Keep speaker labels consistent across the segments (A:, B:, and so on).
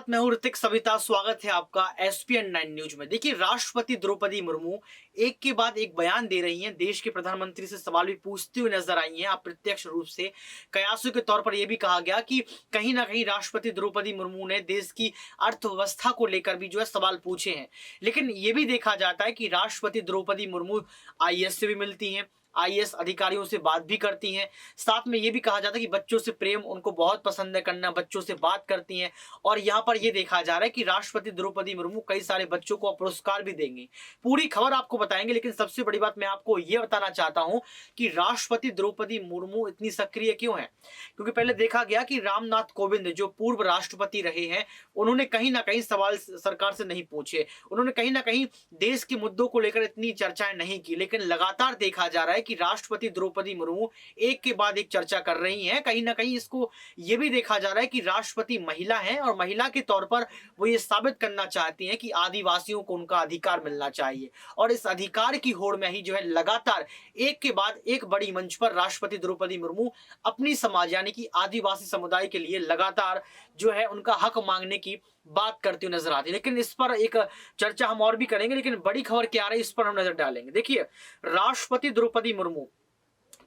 A: साथ मैं हूं ऋतिक सविता। स्वागत है आपका एसपीएन 9 न्यूज में। देखिए, राष्ट्रपति द्रौपदी मुर्मू एक के बाद एक बयान दे रही हैं। देश के प्रधानमंत्री से सवाल भी पूछती हुई नजर आई हैं। अप्रत्यक्ष रूप से कयासों के तौर पर यह भी कहा गया कि कहीं ना कहीं राष्ट्रपति द्रौपदी मुर्मू ने देश की अर्थव्यवस्था को लेकर भी जो है सवाल पूछे हैं। लेकिन यह भी देखा जाता है कि राष्ट्रपति द्रौपदी मुर्मू आईएएस से भी मिलती हैं, आईएएस अधिकारियों से बात भी करती हैं। साथ में ये भी कहा जाता है कि बच्चों से प्रेम उनको बहुत पसंद है करना, बच्चों से बात करती हैं। और यहाँ पर ये देखा जा रहा है कि राष्ट्रपति द्रौपदी मुर्मू कई सारे बच्चों को पुरस्कार भी देंगी। पूरी खबर आपको बताएंगे, लेकिन सबसे बड़ी बात मैं आपको ये बताना चाहता हूं कि राष्ट्रपति द्रौपदी मुर्मू इतनी सक्रिय क्यों है। क्योंकि पहले देखा गया कि रामनाथ कोविंद जो पूर्व राष्ट्रपति रहे हैं, उन्होंने कहीं ना कहीं सवाल सरकार से नहीं पूछे, उन्होंने कहीं ना कहीं देश के मुद्दों को लेकर इतनी चर्चाएं नहीं की। लेकिन लगातार देखा जा रहा है कि राष्ट्रपति द्रौपदी मुर्मू एक के बाद एक चर्चा कर रही हैं। कहीं ना कहीं इसको यह भी देखा जा रहा है कि राष्ट्रपति महिला हैं और महिला के तौर पर वो ये साबित करना चाहती हैं कि आदिवासियों को उनका अधिकार मिलना चाहिए। और इस अधिकार की होड़ में ही जो है लगातार एक के बाद एक बड़ी मंच पर राष्ट्रपति द्रौपदी मुर्मू अपनी समाज यानी कि आदिवासी समुदाय के लिए लगातार जो है उनका हक मांगने की बात करती हुई नजर आती है। लेकिन इस पर एक चर्चा हम और भी करेंगे, लेकिन बड़ी खबर क्या आ रही है इस पर हम नजर डालेंगे। देखिए, राष्ट्रपति द्रौपदी मुर्मू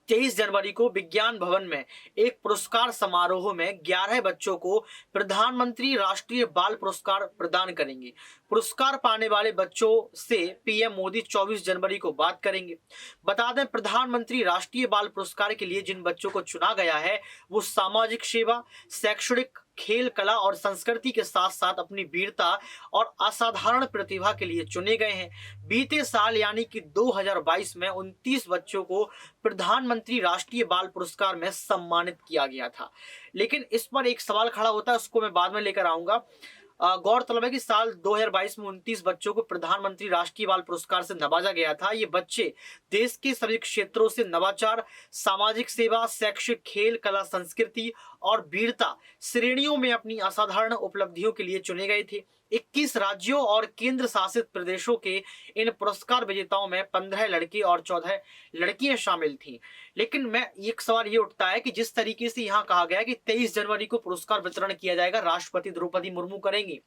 A: 23 जनवरी को विज्ञान भवन में एक पुरस्कार समारोह में 11 बच्चों को प्रधानमंत्री राष्ट्रीय बाल पुरस्कार प्रदान करेंगे। पुरस्कार पाने वाले बच्चों से पीएम मोदी 24 जनवरी को बात करेंगे। बता दें, प्रधानमंत्री राष्ट्रीय बाल पुरस्कार के लिए जिन बच्चों को चुना गया है वो सामाजिक सेवा, शैक्षणिक, खेल, कला और संस्कृति के साथ साथ अपनी वीरता और असाधारण प्रतिभा के लिए चुने गए हैं। बीते साल यानी कि 2022 में 29 बच्चों को प्रधानमंत्री राष्ट्रीय बाल पुरस्कार में सम्मानित किया गया था। लेकिन इस पर एक सवाल खड़ा होता है, उसको मैं बाद में लेकर आऊंगा। गौरतलब है कि साल 2022 में 29 बच्चों को प्रधानमंत्री राष्ट्रीय बाल पुरस्कार से नवाजा गया था। ये बच्चे देश के सभी क्षेत्रों से नवाचार, सामाजिक सेवा, शैक्षिक, खेल, कला, संस्कृति और वीरता श्रेणियों में अपनी असाधारण उपलब्धियों के लिए चुने गए थे। 21 राज्यों और केंद्र शासित प्रदेशों के इन पुरस्कार विजेताओं में 15 लड़के और 14 लड़कियां शामिल थीं। लेकिन मैं एक सवाल ये उठता है कि जिस तरीके से यहाँ कहा गया कि 23 जनवरी को पुरस्कार वितरण किया जाएगा, राष्ट्रपति द्रौपदी मुर्मू करेंगे।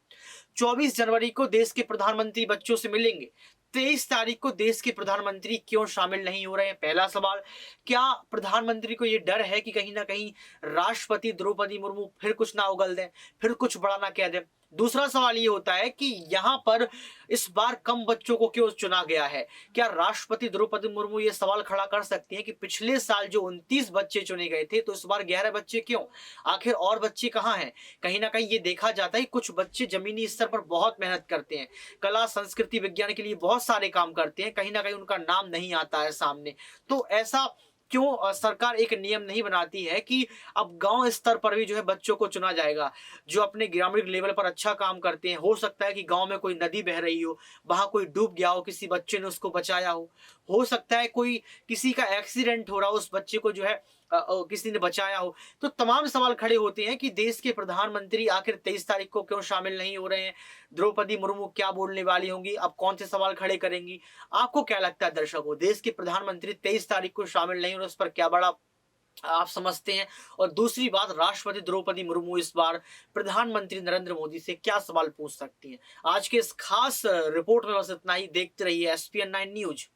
A: 24 जनवरी को देश के प्रधानमंत्री बच्चों से मिलेंगे। 23 तारीख को देश के प्रधानमंत्री क्यों शामिल नहीं हो रहे हैं? पहला सवाल, क्या प्रधानमंत्री को यह डर है कि कहीं ना कहीं राष्ट्रपति द्रौपदी मुर्मू फिर कुछ ना उगल दें, फिर कुछ बड़ा ना कह दें? दूसरा सवाल ये होता है कि यहां पर इस बार कम बच्चों को क्यों चुना गया है? क्या राष्ट्रपति द्रौपदी मुर्मू ये सवाल खड़ा कर सकती हैं कि पिछले साल जो 29 बच्चे चुने गए थे, तो इस बार 11 बच्चे क्यों? आखिर और बच्चे कहां हैं? कहीं ना कहीं ये देखा जाता है कि कुछ बच्चे जमीनी स्तर पर बहुत मेहनत करते हैं, कला, संस्कृति, विज्ञान के लिए बहुत सारे काम करते हैं, कहीं ना कहीं उनका नाम नहीं आता है सामने। तो ऐसा क्यों सरकार एक नियम नहीं बनाती है कि अब गांव स्तर पर भी जो है बच्चों को चुना जाएगा जो अपने ग्रामीण लेवल पर अच्छा काम करते हैं? हो सकता है कि गांव में कोई नदी बह रही हो, वहां कोई डूब गया हो, किसी बच्चे ने उसको बचाया हो सकता है कोई किसी का एक्सीडेंट हो रहा हो, उस बच्चे को जो है किसी ने बचाया हो। तो तमाम सवाल खड़े होते हैं कि देश के प्रधानमंत्री आखिर 23 तारीख को क्यों शामिल नहीं हो रहे हैं? द्रौपदी मुर्मू क्या बोलने वाली होंगी? अब कौन से सवाल खड़े करेंगी? आपको क्या लगता है दर्शकों, देश के प्रधानमंत्री 23 तारीख को शामिल नहीं हो रहे, उस पर क्या बड़ा आप समझते हैं? और दूसरी बात, राष्ट्रपति द्रौपदी मुर्मू इस बार प्रधानमंत्री नरेंद्र मोदी से क्या सवाल पूछ सकती हैं? आज के इस खास रिपोर्ट में बस इतना ही। देखते रहिए एसपीएन 9 न्यूज।